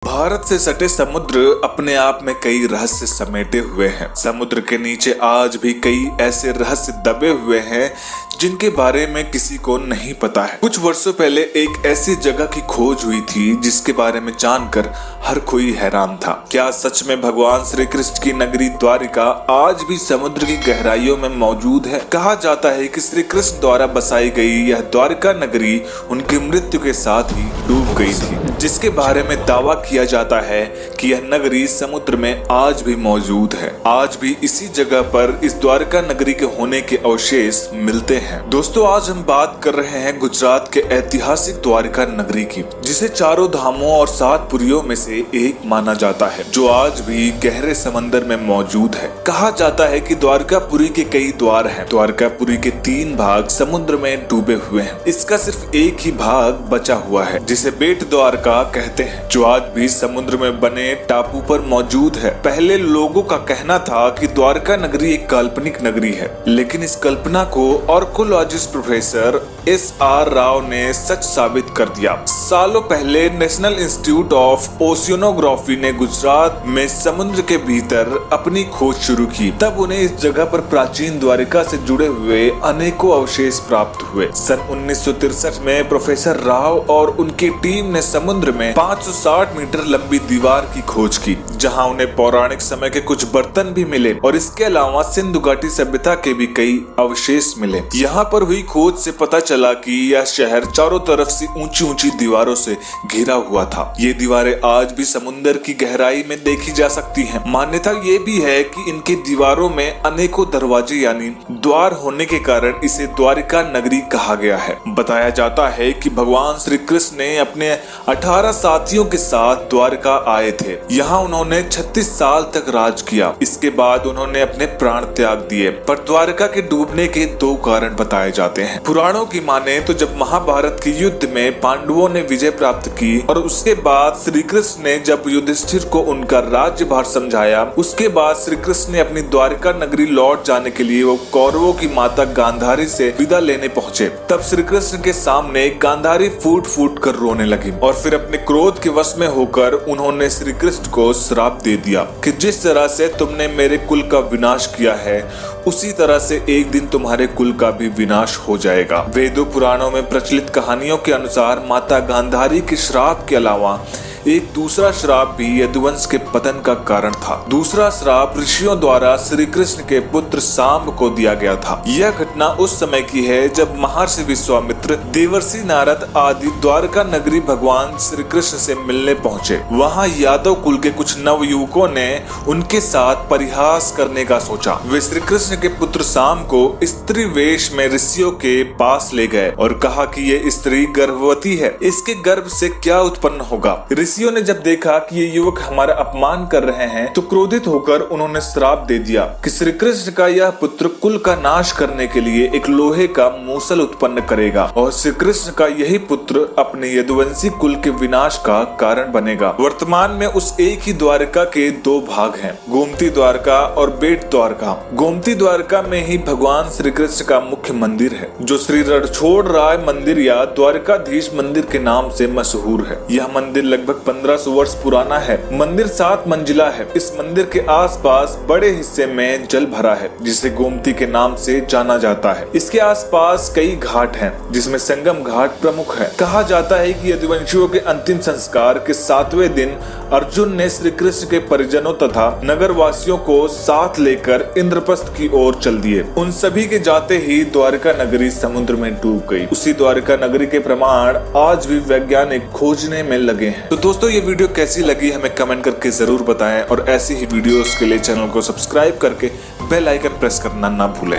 भारत से सटे समुद्र अपने आप में कई रहस्य समेटे हुए हैं। समुद्र के नीचे आज भी कई ऐसे रहस्य दबे हुए हैं जिनके बारे में किसी को नहीं पता है। कुछ वर्षों पहले एक ऐसी जगह की खोज हुई थी जिसके बारे में जानकर हर कोई हैरान था। क्या सच में भगवान श्री कृष्ण की नगरी द्वारिका आज भी समुद्र की गहराइयों में मौजूद है? कहा जाता है कि श्री कृष्ण द्वारा बसाई गई यह द्वारिका नगरी उनकी मृत्यु के साथ ही डूब गई थी, जिसके बारे में दावा किया जाता है कि यह नगरी समुद्र में आज भी मौजूद है। आज भी इसी जगह पर इस द्वारका नगरी के होने के अवशेष मिलते हैं। दोस्तों, आज हम बात कर रहे हैं गुजरात के ऐतिहासिक द्वारका नगरी की, जिसे चारों धामों और 7 पुरियों में से एक माना जाता है, जो आज भी गहरे समंदर में मौजूद है। कहा जाता है कि द्वारकापुरी के कई द्वार हैं। द्वारकापुरी के 3 भाग समुद्र में डूबे हुए हैं। इसका सिर्फ एक ही भाग बचा हुआ है, जिसे बेट द्वारका कहते हैं, जो आज भी समुद्र में बने टापू पर मौजूद है। पहले लोगों का कहना था कि द्वारका नगरी एक काल्पनिक नगरी है, लेकिन इस कल्पना को आर्कियोलॉजिस्ट प्रोफेसर S.R. राव ने सच साबित कर दिया। सालों पहले नेशनल इंस्टीट्यूट ऑफ ओशियनोग्राफी ने गुजरात में समुद्र के भीतर अपनी खोज शुरू की। तब उन्हें इस जगह पर प्राचीन द्वारिका से जुड़े हुए अनेकों अवशेष प्राप्त हुए। सन 1963 में प्रोफेसर राव और उनकी टीम ने समुद्र में 560 मीटर लंबी दीवार की खोज की, जहां उन्हें पौराणिक समय के कुछ बर्तन भी मिले और इसके अलावा सिंधु घाटी सभ्यता के भी कई अवशेष मिले। यहाँ पर हुई खोज से पता चला कि यह शहर चारों तरफ से ऊंची ऊंची दीवारों से घिरा हुआ था। ये दीवारें आज भी समुद्र की गहराई में देखी जा सकती हैं। मान्यता ये भी है कि इनके दीवारों में अनेकों दरवाजे यानी द्वार होने के कारण इसे द्वारिका नगरी कहा गया है। बताया जाता है कि भगवान श्री कृष्ण ने अपने 18 साथियों के साथ द्वारका आए थे। यहाँ उन्होंने 36 साल तक राज किया। इसके बाद उन्होंने अपने प्राण त्याग दिए। पर द्वारका के डूबने के 2 कारण बताए जाते हैं। पुराणों की माने तो जब महाभारत के युद्ध में पांडवों ने विजय प्राप्त की और उसके बाद श्री कृष्ण ने जब युधिष्ठिर को उनका राज्यभार समझाया, उसके बाद श्री कृष्ण ने अपनी द्वारका नगरी लौट जाने के लिए वो कौरवों की माता गांधारी से विदा लेने पहुंचे। तब श्री कृष्ण के सामने गांधारी फूट फूट कर रोने लगी और फिर अपने क्रोध के वश में होकर उन्होंने श्री कृष्ण को श्राप दे दिया कि जिस तरह से तुमने मेरे कुल का विनाश किया है, उसी तरह से एक दिन तुम्हारे कुल का भी विनाश हो जाएगा। वेदों पुराणों में प्रचलित कहानियों के अनुसार माता गांधारी के श्राप के अलावा एक दूसरा श्राप भी यदुवंश के पतन का कारण था। दूसरा श्राप ऋषियों द्वारा श्री कृष्ण के पुत्र सांब को दिया गया था। यह घटना उस समय की है जब महर्षि विश्वामित्र, देवर्षि नारद आदि द्वारका नगरी भगवान श्री कृष्ण से मिलने पहुंचे। वहां यादव कुल के कुछ नवयुवकों ने उनके साथ परिहास करने का सोचा। वे श्री कृष्ण के पुत्र सांब को स्त्री वेश में ऋषियों के पास ले गए और कहा कि ये स्त्री गर्भवती है, इसके गर्भ से क्या उत्पन्न होगा। ऋषियों ने जब देखा कि ये युवक हमारा अपमान कर रहे हैं, तो क्रोधित होकर उन्होंने श्राप दे दिया कि श्री कृष्ण का यह पुत्र कुल का नाश करने के लिए एक लोहे का मूसल उत्पन्न करेगा और श्री कृष्ण का यही पुत्र अपने यदुवंशी कुल के विनाश का कारण बनेगा। वर्तमान में उस एक ही द्वारका के 2 भाग हैं, गोमती द्वारका और बेट द्वारका। गोमती द्वारका में ही भगवान श्री कृष्ण का मुख्य मंदिर है, जो श्री रणछोड़ राय मंदिर या द्वारकाधीश मंदिर के नाम से मशहूर है। यह मंदिर लगभग 1500 वर्ष पुराना है। मंदिर 7 मंजिला है। इस मंदिर के आसपास बड़े हिस्से में जल भरा है, जिसे गोमती के नाम से जाना जाता है। इसके आसपास कई घाट हैं, जिसमें संगम घाट प्रमुख है। कहा जाता है कि यदुवंशियों के अंतिम संस्कार के 7वें दिन अर्जुन ने श्री कृष्ण के परिजनों तथा नगर वासियों को साथ लेकर इंद्रप्रस्थ की ओर चल दिए। उन सभी के जाते ही द्वारका नगरी समुद्र में डूब गई। उसी द्वारका नगरी के प्रमाण आज भी वैज्ञानिक खोजने में लगे हैं। तो दोस्तों, ये वीडियो कैसी लगी हमें कमेंट करके जरूर बताएं और ऐसी ही वीडियोस के लिए चैनल को सब्सक्राइब करके बेल आइकन प्रेस करना ना भूलें।